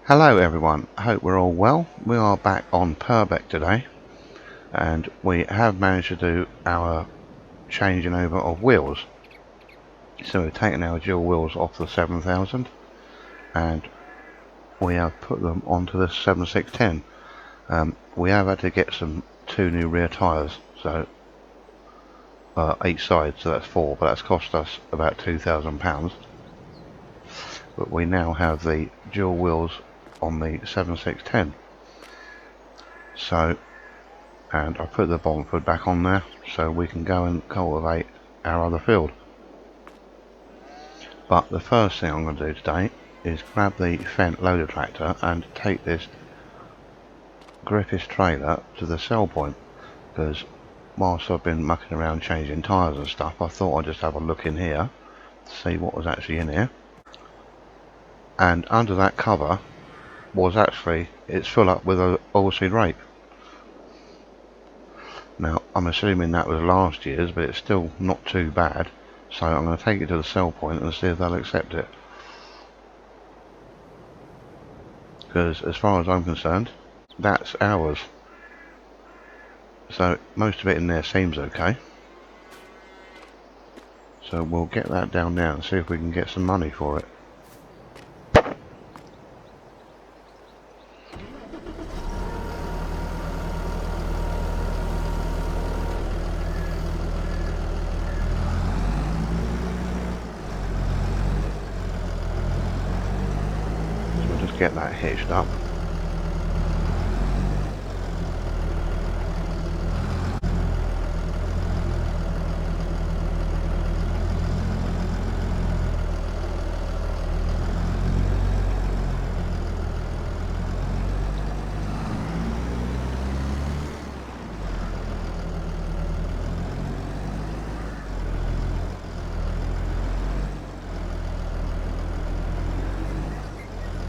Hello everyone, hope we're all well. We are back on Purbeck today and we have managed to do our changing over of wheels. So we've taken our dual wheels off the 7000 and we have put them onto the 7610. We have had to get two new rear tyres, so each side, so that's 4, but that's cost us about £2,000. But we now have the dual wheels on the 7610. So, and I put the bottom foot back on there so we can go and cultivate our other field. But the first thing I'm going to do today is grab the Fendt loader tractor and take this Griffiths trailer to the sell point, because whilst I've been mucking around changing tyres and stuff, I thought I'd just have a look in here to see what was actually in here. And under that cover was actually, it's full up with a oilseed rape. Now I'm assuming that was last year's, but it's still not too bad, so I'm going to take it to the sell point and see if they'll accept it, because as far as I'm concerned that's ours. So most of it in there seems okay, so we'll get that down now and see if we can get some money for it. So we'll just get that hitched up.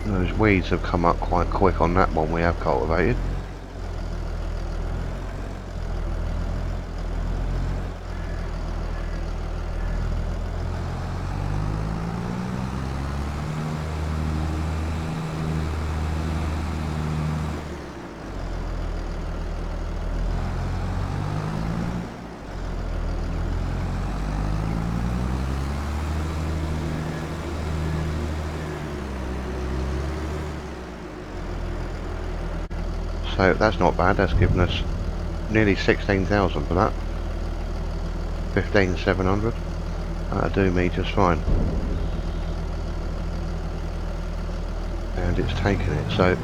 Those weeds have come up quite quick on that one we have cultivated. So that's not bad, that's given us nearly 16,000 for that. 15,700. That'll do me just fine. And it's taken it, so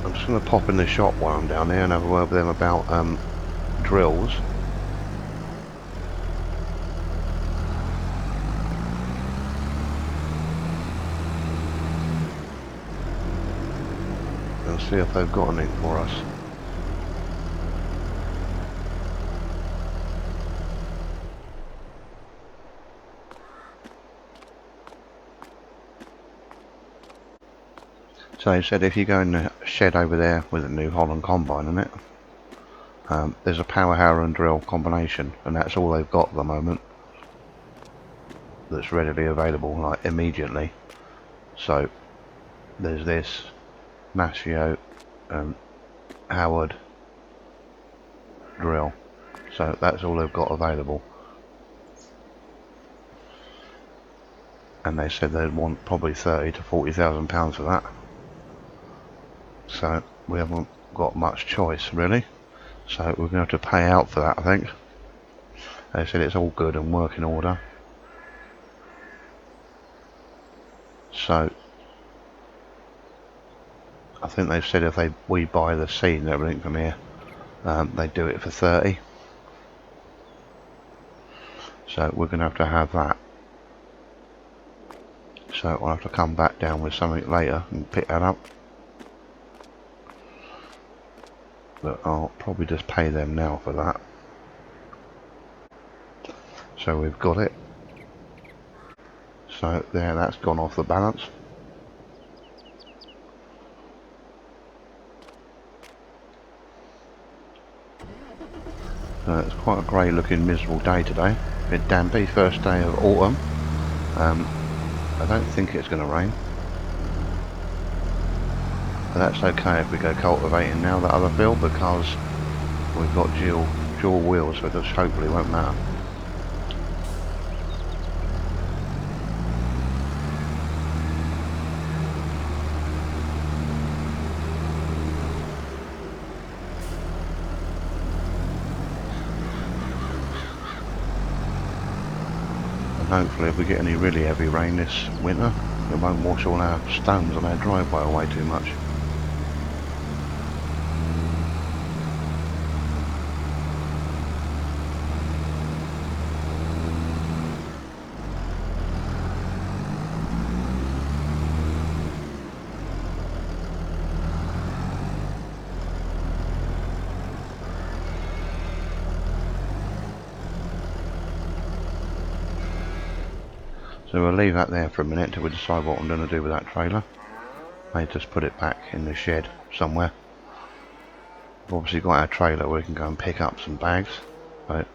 I'm just going to pop in the shop while I'm down there and have a word with them about drills. And see if they've got anything for us. So they said if you go in the shed over there with a New Holland combine in it, there's a power harrow and drill combination, and that's all they've got at the moment that's readily available, like immediately. So there's this Mascio and Howard drill, so that's all they've got available, and they said they'd want probably 30 to 40,000 pounds for that. So we haven't got much choice really, so we're going to have to pay out for that. I think they said it's all good and working order, so I think they've said if we buy the seed and everything from here, they do it for 30. So we're going to have that. So I'll have to come back down with something later and pick that up. But I'll probably just pay them now for that. So we've got it. So there, that's gone off the balance. So it's quite a grey looking miserable day today. A bit dampy, first day of autumn. I don't think it's going to rain. But that's okay if we go cultivating now, that other field, because we've got dual wheels, so it just hopefully won't matter. Hopefully if we get any really heavy rain this winter, it won't wash all our stones on our driveway away too much. So we'll leave that there for a minute till we decide what I'm going to do with that trailer. May just put it back in the shed somewhere. We've obviously got our trailer where we can go and pick up some bags, but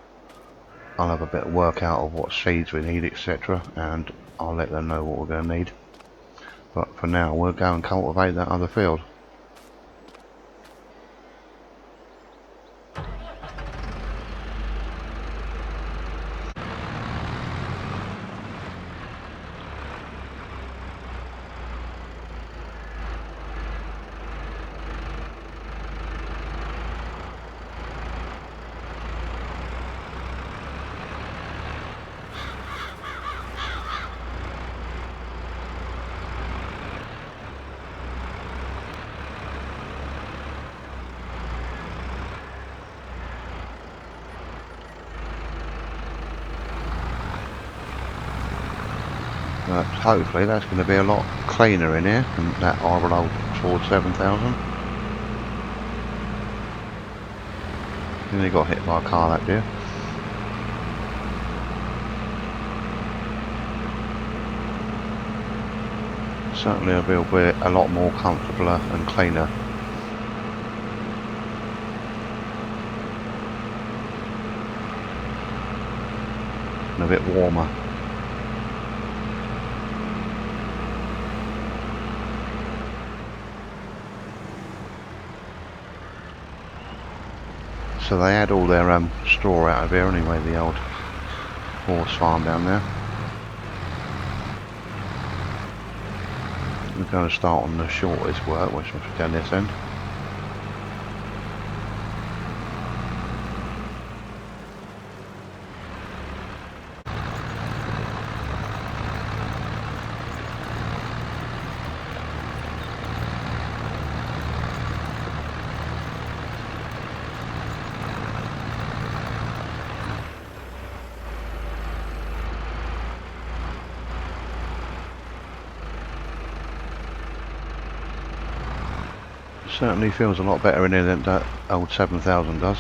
I'll have a bit of work out of what seeds we need, etc., and I'll let them know what we're going to need. But for now we'll go and cultivate that other field. But hopefully that's going to be a lot cleaner in here than that horrible old Ford 7000. Nearly got hit by a car that day. Certainly it'll be a lot more comfortable and cleaner. And a bit warmer. So they had all their straw out of here anyway, the old horse farm down there. We're going to start on the shortest work, which must be down this end. Certainly feels a lot better in here than that old 7000 does.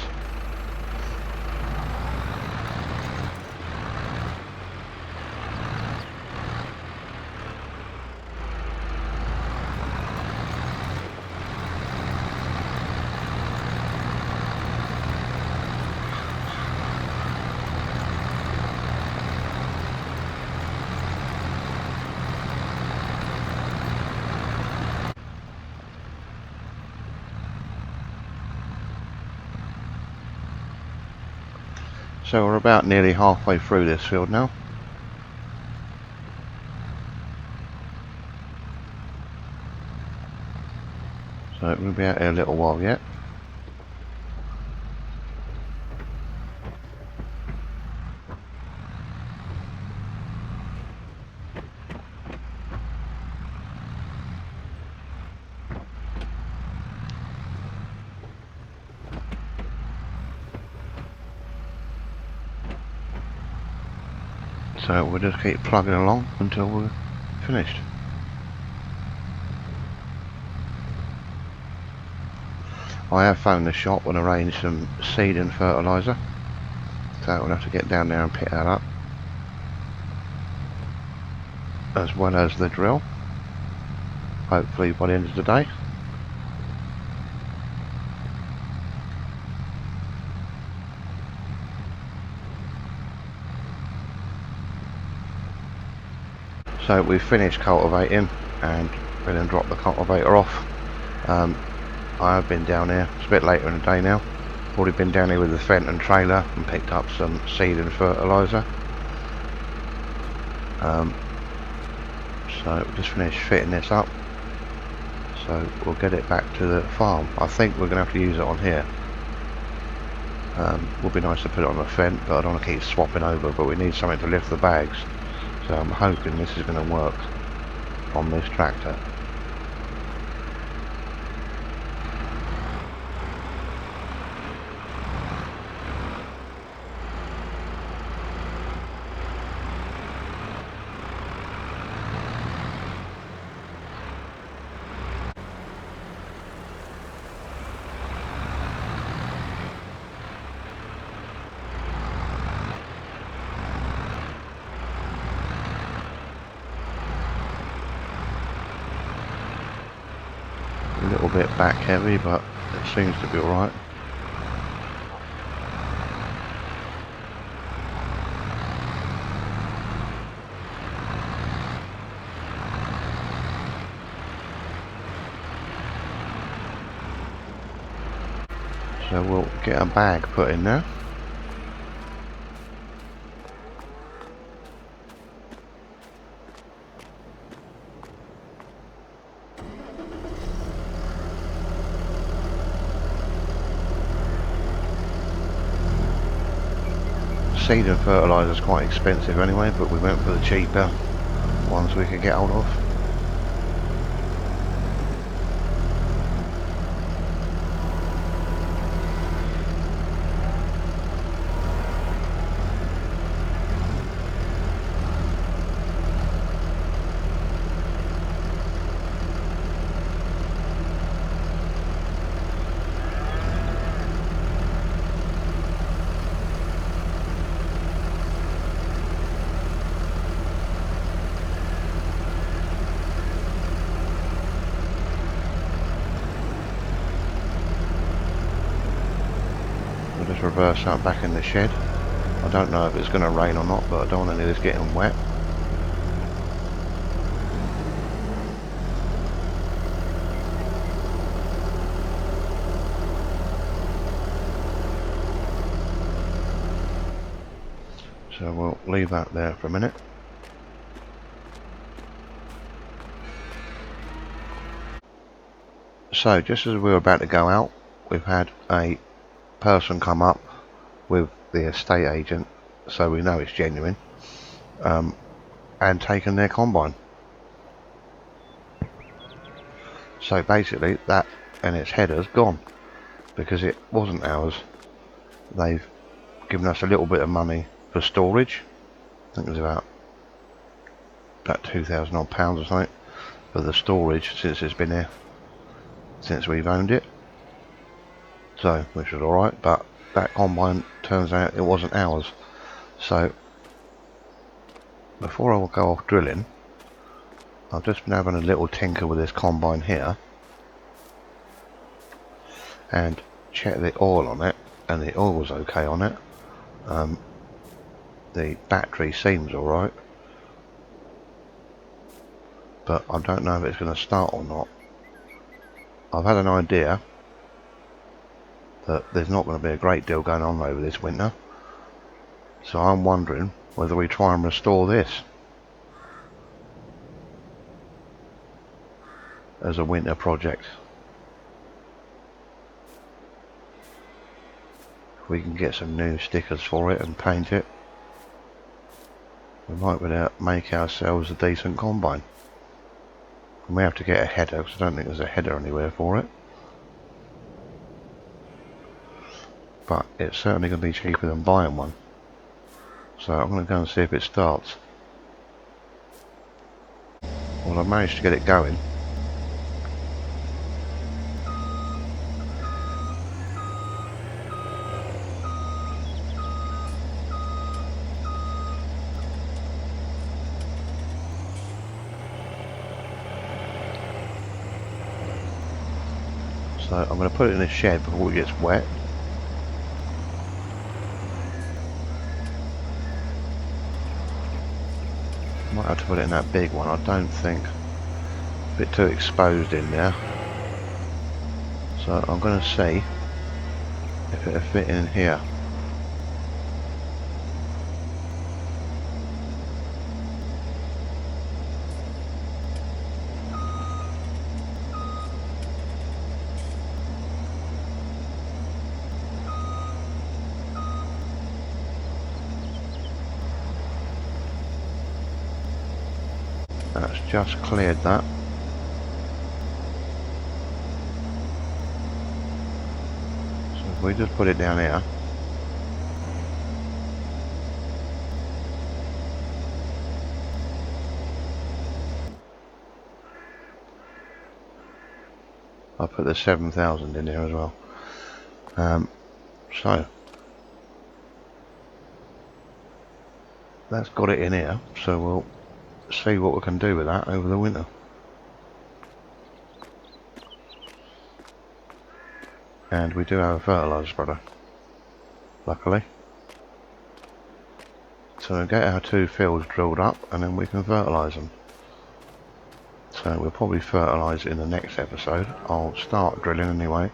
So we're about nearly halfway through this field now. So we'll be out here a little while yet. So we'll just keep plugging along until we're finished. I have phoned the shop and arranged some seed and fertilizer, so we'll have to get down there and pick that up, as well as the drill, hopefully by the end of the day. So we've finished cultivating and we're going to drop the cultivator off. I have been down here, it's a bit later in the day now. Already been down here with the Fenton trailer and picked up some seed and fertilizer. So we just finished fitting this up. So we'll get it back to the farm. I think we're going to have to use it on here. Would be nice to put it on the fence, but I don't want to keep swapping over, but we need something to lift the bags. So I'm hoping this is going to work on this tractor. A little bit back heavy, but it seems to be alright. So we'll get a bag put in there. Seed and fertilizer is quite expensive anyway, but we went for the cheaper ones we could get hold of. Just reverse that back in the shed. I don't know if it's going to rain or not, but I don't want any of this getting wet. So we'll leave that there for a minute. So just as we were about to go out, we've had a person come up with the estate agent, so we know it's genuine, and taken their combine. So basically that and its header's gone because it wasn't ours. They've given us a little bit of money for storage. I think it was about £2,000 odd or something for the storage since it's been here, since we've owned it. So, which was alright, but that combine turns out it wasn't ours. So, before I will go off drilling, I've just been having a little tinker with this combine here and check the oil on it, and the oil was okay on it. The battery seems alright, but I don't know if it's going to start or not. I've had an idea that there's not going to be a great deal going on over this winter, so I'm wondering whether we try and restore this as a winter project. If we can get some new stickers for it and paint it, we might be able to make ourselves a decent combine. We may have to get a header, because I don't think there's a header anywhere for it. But it's certainly going to be cheaper than buying one. So I'm going to go and see if it starts. Well, I managed to get it going. So I'm going to put it in a shed before it gets wet. Might have to put it in that big one. I don't think, a bit too exposed in there. So I'm going to see if it'll fit in here. That's just cleared that. So if we just put it down here. I'll put the 7,000 in there as well. So that's got it in here, so we'll see what we can do with that over the winter. And we do have a fertilizer spreader, luckily. So we'll get our 2 fields drilled up and then we can fertilise them. So we'll probably fertilise in the next episode. I'll start drilling anyway.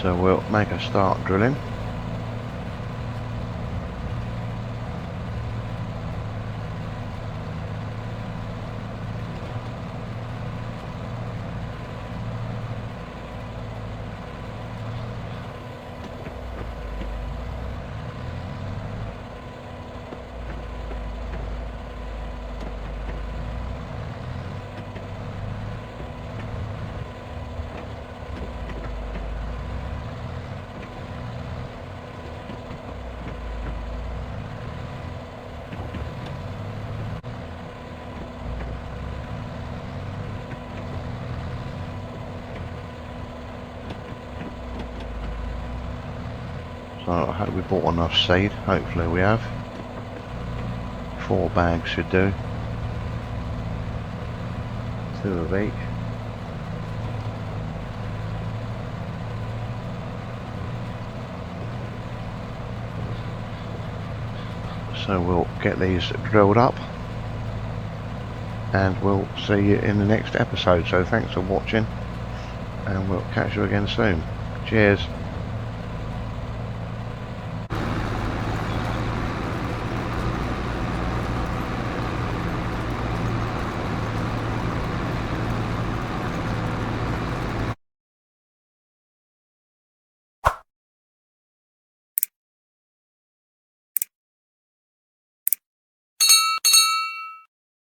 So we'll make a start drilling. So I hope we bought enough seed. Hopefully we have. 4 bags should do. 2 of each. So we'll get these drilled up and we'll see you in the next episode. So thanks for watching and we'll catch you again soon. Cheers.